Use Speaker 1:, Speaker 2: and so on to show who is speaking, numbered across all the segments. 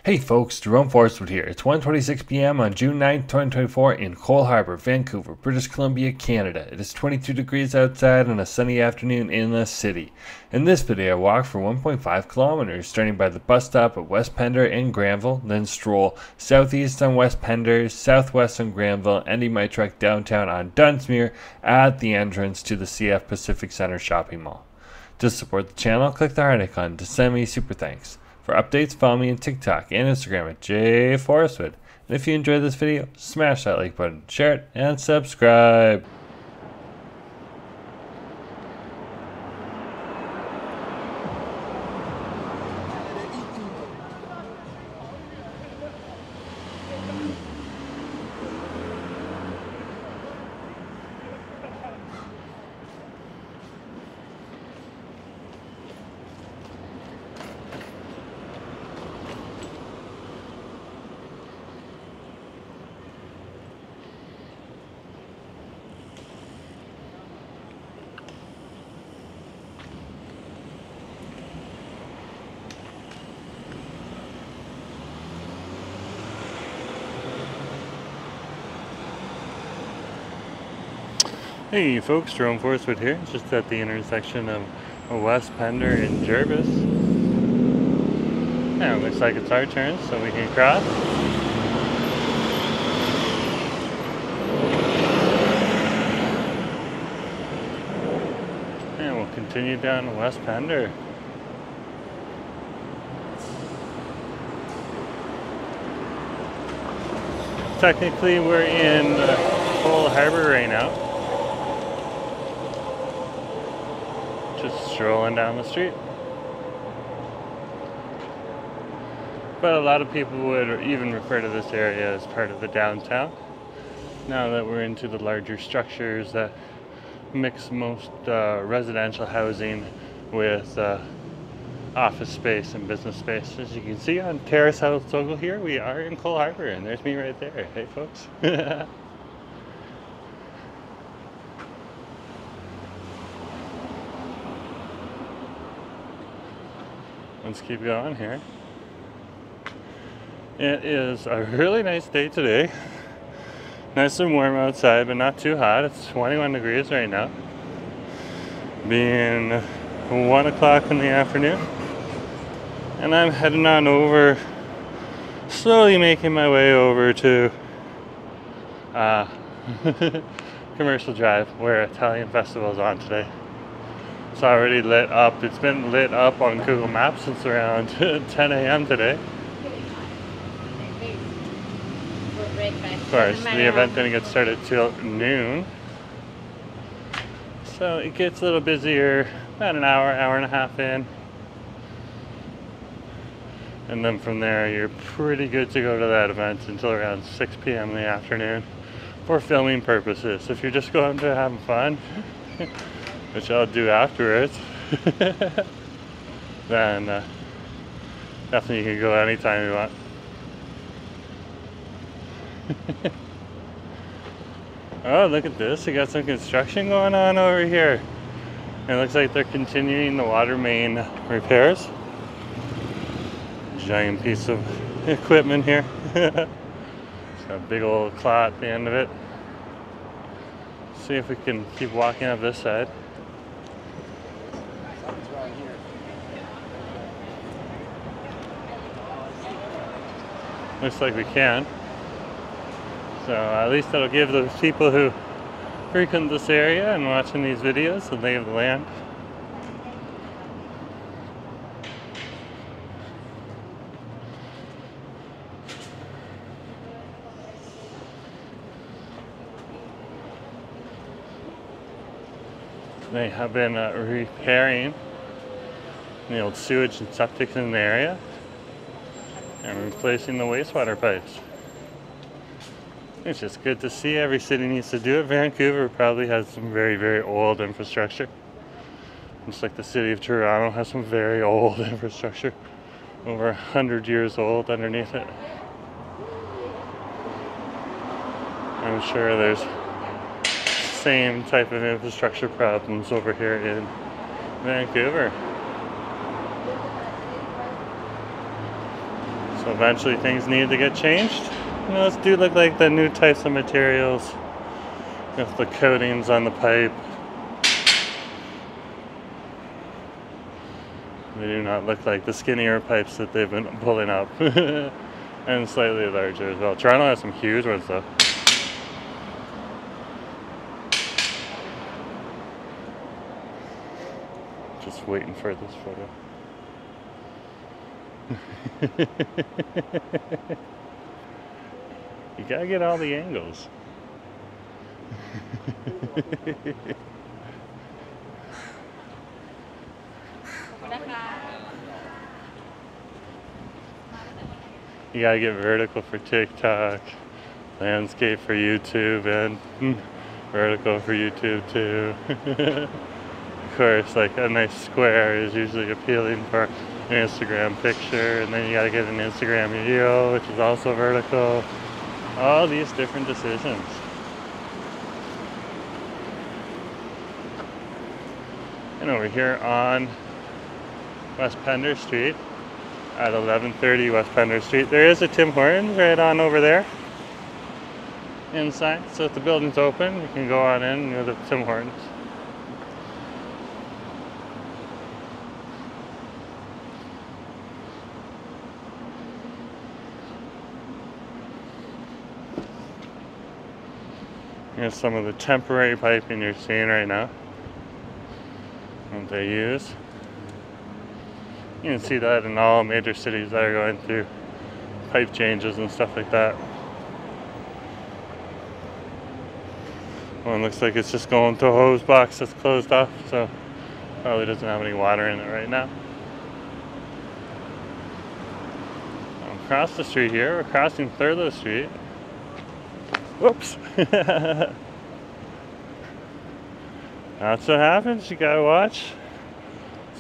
Speaker 1: Hey folks, Jerome Forestwood here. It's 1:26 p.m. on June 9, 2024 in Cole Harbour, Vancouver, British Columbia, Canada. It is 22 degrees outside on a sunny afternoon in the city. In this video, I walk for 1.5 kilometers, starting by the bus stop at West Pender in Granville, then stroll southeast on West Pender, southwest on Granville, ending my trek downtown on Dunsmuir at the entrance to the CF Pacific Centre shopping mall. To support the channel, click the heart icon to send me super thanks. For updates, follow me on TikTok and Instagram at jforestwood. And if you enjoyed this video, smash that like button, share it, and subscribe. Hey folks, Jerome Forestwood here, just at the intersection of West Pender and Jervis. Now it looks like it's our turn, so we can cross. And we'll continue down to West Pender. Technically we're in Cole Harbour right now. Just strolling down the street. But a lot of people would even refer to this area as part of the downtown. Now that we're into the larger structures that mix most residential housing with office space and business space. As you can see on Terrace House Togo here, we are in Cole Harbour, and there's me right there. Hey folks. Let's keep going here. It is a really nice day today. Nice and warm outside, but not too hot. It's 21 degrees right now. Being 1 o'clock in the afternoon. And I'm heading on over, slowly making my way over to Commercial Drive, where Italian Festival is on today. It's already lit up. It's been lit up on Google Maps since around 10 a.m. today. Of course, the event didn't get started till noon. So it gets a little busier about an hour, hour and a half in. And then from there, you're pretty good to go to that event until around 6 p.m. in the afternoon for filming purposes. If you're just going to have fun, which I'll do afterwards, then definitely you can go anytime you want. Oh, look at this. We got some construction going on over here. It looks like they're continuing the water main repairs. Giant piece of equipment here. It's got a big old claw at the end of it. See if we can keep walking up this side. Looks like we can. So at least that'll give those people who frequent this area and watching these videos the lay of the land. They have been repairing the old sewage and septic in the area and replacing the wastewater pipes. It's just good to see. Every city needs to do it. Vancouver probably has some very, very old infrastructure. Just like the city of Toronto has some very old infrastructure. Over 100 years old underneath it. I'm sure there's same type of infrastructure problems over here in Vancouver.
Speaker 2: So eventually things need to get changed. You know, those do look like the new types of materials with the coatings on the pipe. They do not look like the skinnier pipes that they've been pulling up. And slightly larger as well. Toronto has some huge ones though. Just waiting for this photo. You gotta get all the angles. You gotta get vertical for TikTok, landscape for YouTube, and vertical for YouTube too. Of course, like a nice square is usually appealing for an Instagram picture, and then you gotta get an Instagram video, which is also vertical. All these different decisions. And over here on West Pender Street, at 1130 West Pender Street, there is a Tim Hortons right on over there inside. So if the building's open, you can go on in near the Tim Hortons. Here's some of the temporary piping you're seeing right now, what they use. You can see that in all major cities that are going through pipe changes and stuff like that. One looks like it's just going to a hose box that's closed off, so probably doesn't have any water in it right now. Across the street here, we're crossing Thurlow Street. Whoops! That's what happens, you gotta watch.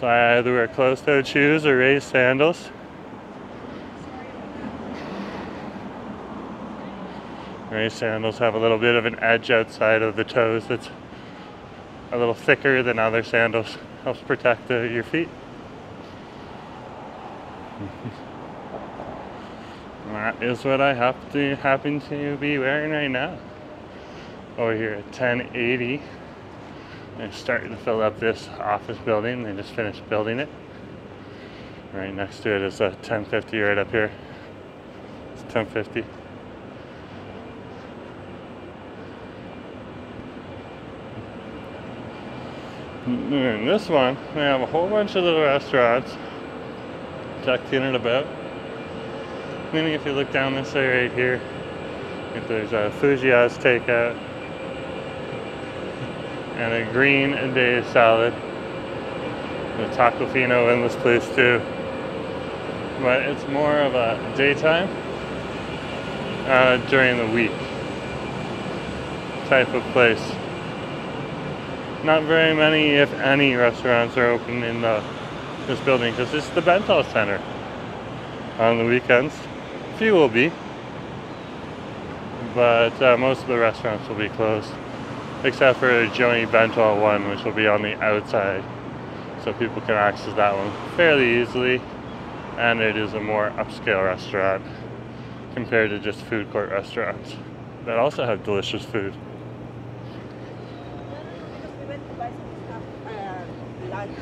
Speaker 2: So I either wear closed-toed shoes or raised sandals. Raised sandals have a little bit of an edge outside of the toes that's a little thicker than other sandals. Helps protect your feet. That is what I happen to be wearing right now. Over here at 1080. They're starting to fill up this office building. They just finished building it. Right next to it is a 1050 right up here. It's 1050. In this one, they have a whole bunch of little restaurants tucked in and about. Meaning if you look down this way right here, if there's a Fujia's takeout and a green day salad, the Tacofino in this place too. But it's more of a daytime during the week type of place. Not very many, if any, restaurants are open in this building because it's the Bento Center on the weekends. A few will be, but most of the restaurants will be closed, except for Joni Bento one, which will be on the outside, so people can access that one fairly easily, and it is a more upscale restaurant compared to just food court restaurants that also have delicious food.
Speaker 3: We went to buy some stuff, lunch.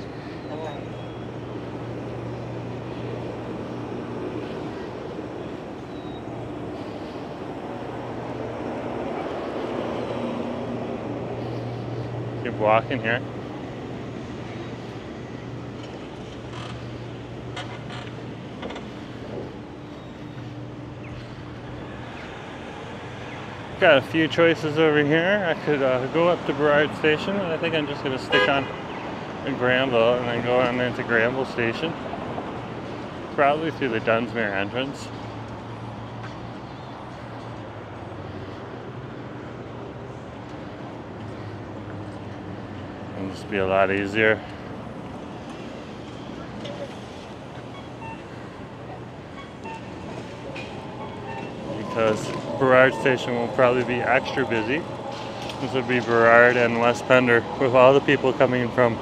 Speaker 2: Keep walking here. Got a few choices over here. I could go up to Burrard Station, but I think I'm just going to stick on Granville and then go on into Granville Station. Probably through the Dunsmuir entrance. It'll just be a lot easier. Because Burrard Station will probably be extra busy. This would be Burrard and West Pender, with all the people coming from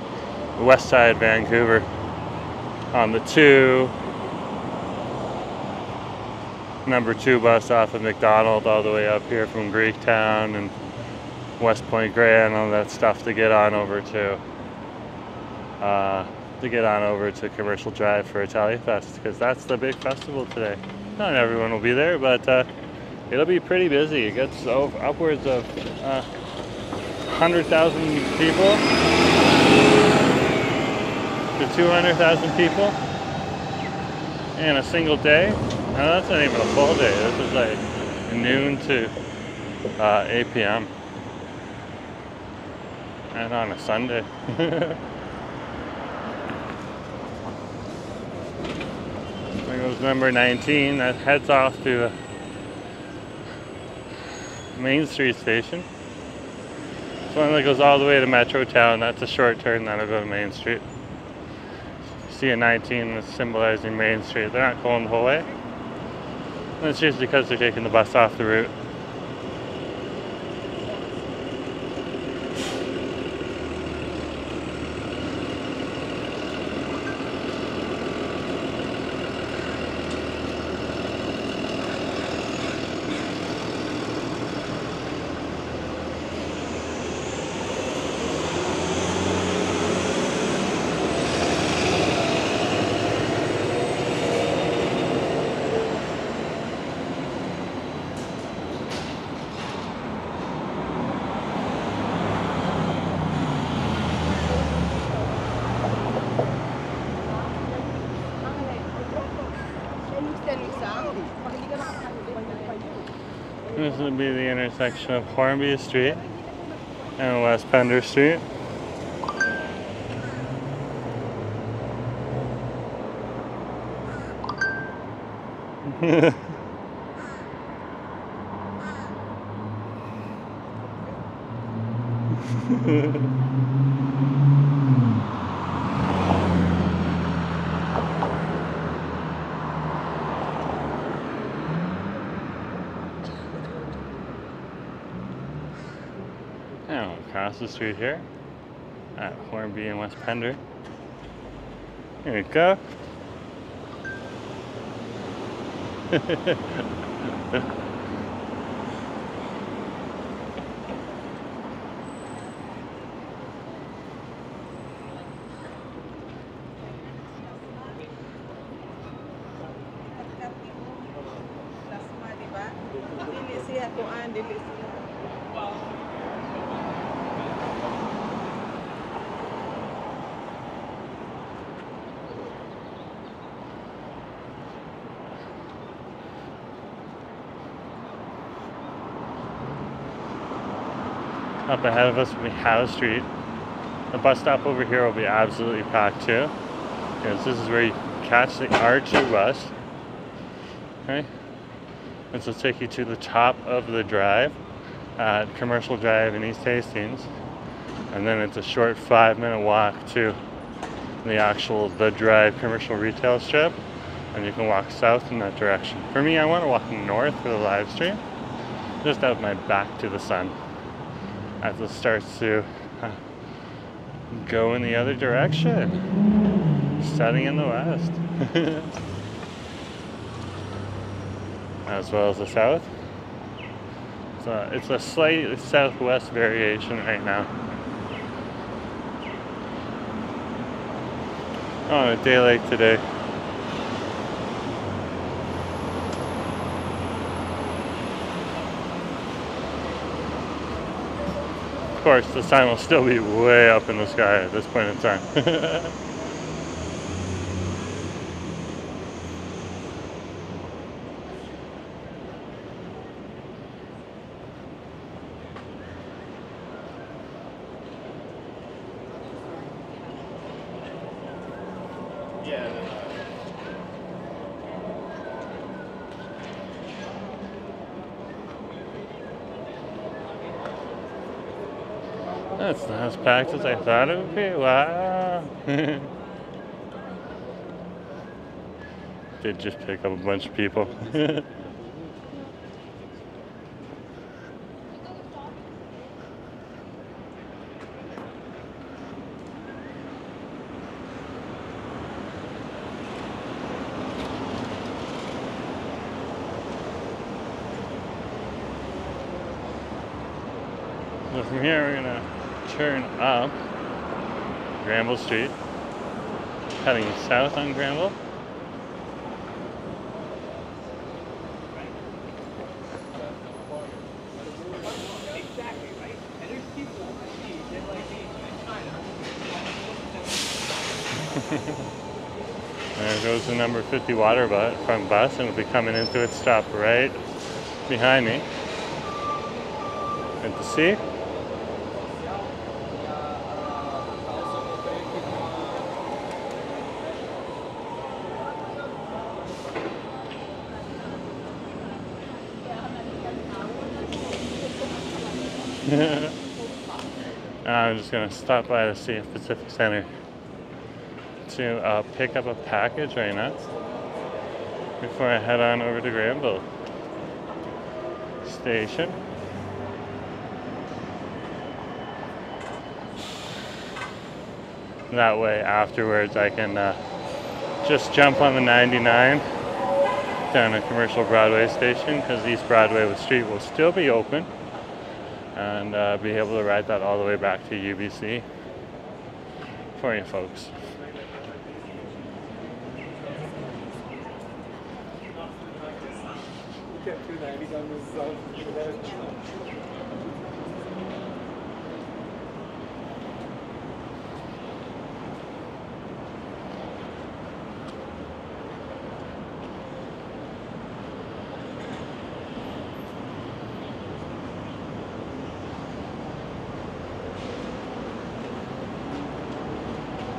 Speaker 2: the west side Vancouver on the 2 number 2 bus off of McDonald all the way up here from Greektown and West Point Grey and all that stuff to get on over to Commercial Drive for Italiafest, because that's the big festival today. Not everyone will be there, but it'll be pretty busy. It gets upwards of 100,000 people to 200,000 people in a single day. And that's not even a full day. This is like noon to 8 p.m. and on a Sunday. There goes number 19. That heads off to Main Street Station. It's one that goes all the way to Metro Town. That's a short turn, that'll go to Main Street. You see a 19 that's symbolizing Main Street. They're not going the whole way. And it's usually because they're taking the bus off the route. This would be the intersection of Hornby Street and West Pender Street. Now across the street here at Hornby and West Pender. Here we go. Up ahead of us will be Howe Street. The bus stop over here will be absolutely packed too, because this is where you can catch the R2 bus. Okay, this will take you to the top of the drive at Commercial Drive in East Hastings, and then it's a short 5-minute walk to the Drive commercial retail strip, and you can walk south in that direction. For me, I want to walk north for the live stream, just have my back to the sun as it starts to go in the other direction, setting in the west, as well as the south. So it's a slight southwest variation right now. On a day like today. Of course, the sun will still be way up in the sky at this point in time. That's not as packed as I thought it would be. Wow. Did just pick up a bunch of people. So from here we're gonna turn up Granville Street, heading south on Granville. There goes the number 50 waterfront bus, and it'll be coming into its stop right behind me. Good to see. I'm just going to stop by the CF Pacific Center to pick up a package right now before I head on over to Granville Station. That way afterwards I can just jump on the 99 down to Commercial Broadway Station, because East Broadway Street will still be open, and be able to ride that all the way back to UBC for you folks.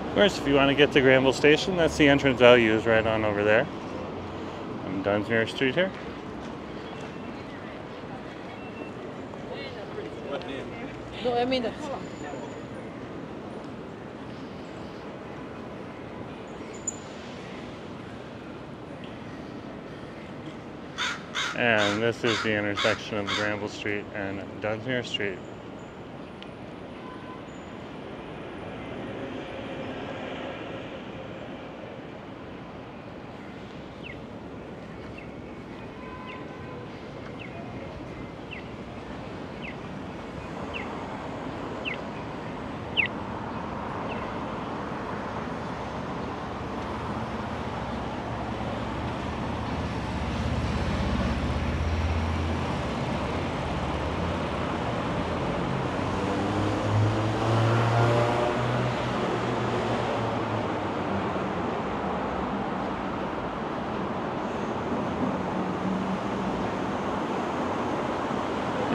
Speaker 2: Of course, if you want to get to Granville Station, that's the entrance I'll use right on over there. I'm Dunsmuir Street here.
Speaker 3: No, I mean
Speaker 2: and this is the intersection of Granville Street and Dunsmuir Street.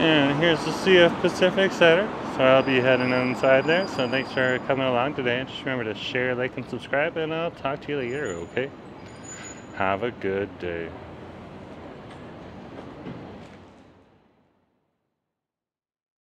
Speaker 2: And here's the CF Pacific Center, so I'll be heading inside there. So thanks for coming along today, and just remember to share, like, and subscribe, and I'll talk to you later, okay? Have a good day.